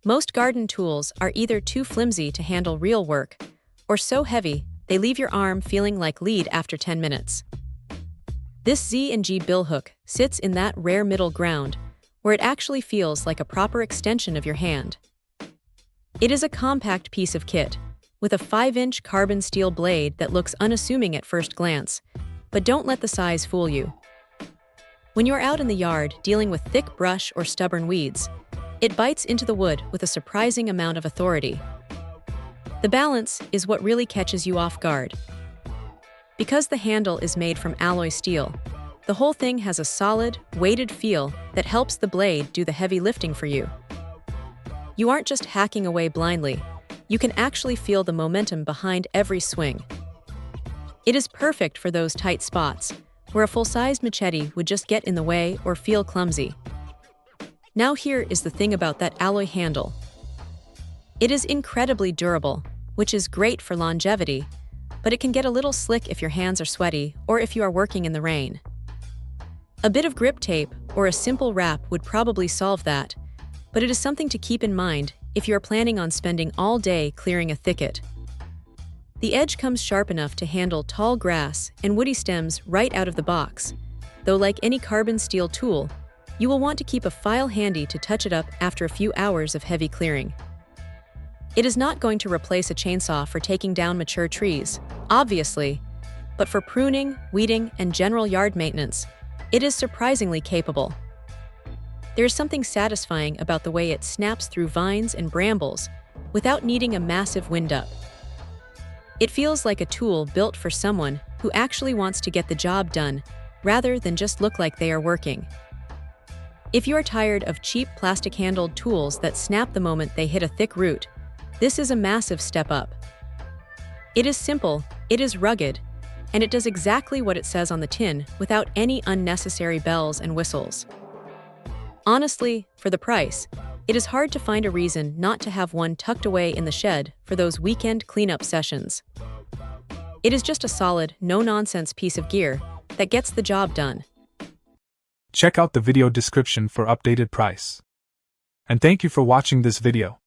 Most garden tools are either too flimsy to handle real work, or so heavy they leave your arm feeling like lead after 10 minutes. This Z&G Billhook sits in that rare middle ground where it actually feels like a proper extension of your hand. It is a compact piece of kit, with a 5-inch carbon steel blade that looks unassuming at first glance, but don't let the size fool you. When you're out in the yard dealing with thick brush or stubborn weeds, it bites into the wood with a surprising amount of authority. The balance is what really catches you off guard. Because the handle is made from alloy steel, the whole thing has a solid, weighted feel that helps the blade do the heavy lifting for you. You aren't just hacking away blindly, you can actually feel the momentum behind every swing. It is perfect for those tight spots, where a full-sized machete would just get in the way or feel clumsy. Now here is the thing about that alloy handle. It is incredibly durable, which is great for longevity, but it can get a little slick if your hands are sweaty or if you are working in the rain. A bit of grip tape or a simple wrap would probably solve that, but it is something to keep in mind if you are planning on spending all day clearing a thicket. The edge comes sharp enough to handle tall grass and woody stems right out of the box, though like any carbon steel tool, you will want to keep a file handy to touch it up after a few hours of heavy clearing. It is not going to replace a chainsaw for taking down mature trees, obviously, but for pruning, weeding, and general yard maintenance, it is surprisingly capable. There is something satisfying about the way it snaps through vines and brambles without needing a massive wind-up. It feels like a tool built for someone who actually wants to get the job done rather than just look like they are working. If you are tired of cheap plastic-handled tools that snap the moment they hit a thick root, this is a massive step up. It is simple, it is rugged, and it does exactly what it says on the tin without any unnecessary bells and whistles. Honestly, for the price, it is hard to find a reason not to have one tucked away in the shed for those weekend cleanup sessions. It is just a solid, no-nonsense piece of gear that gets the job done. Check out the video description for updated price. And thank you for watching this video.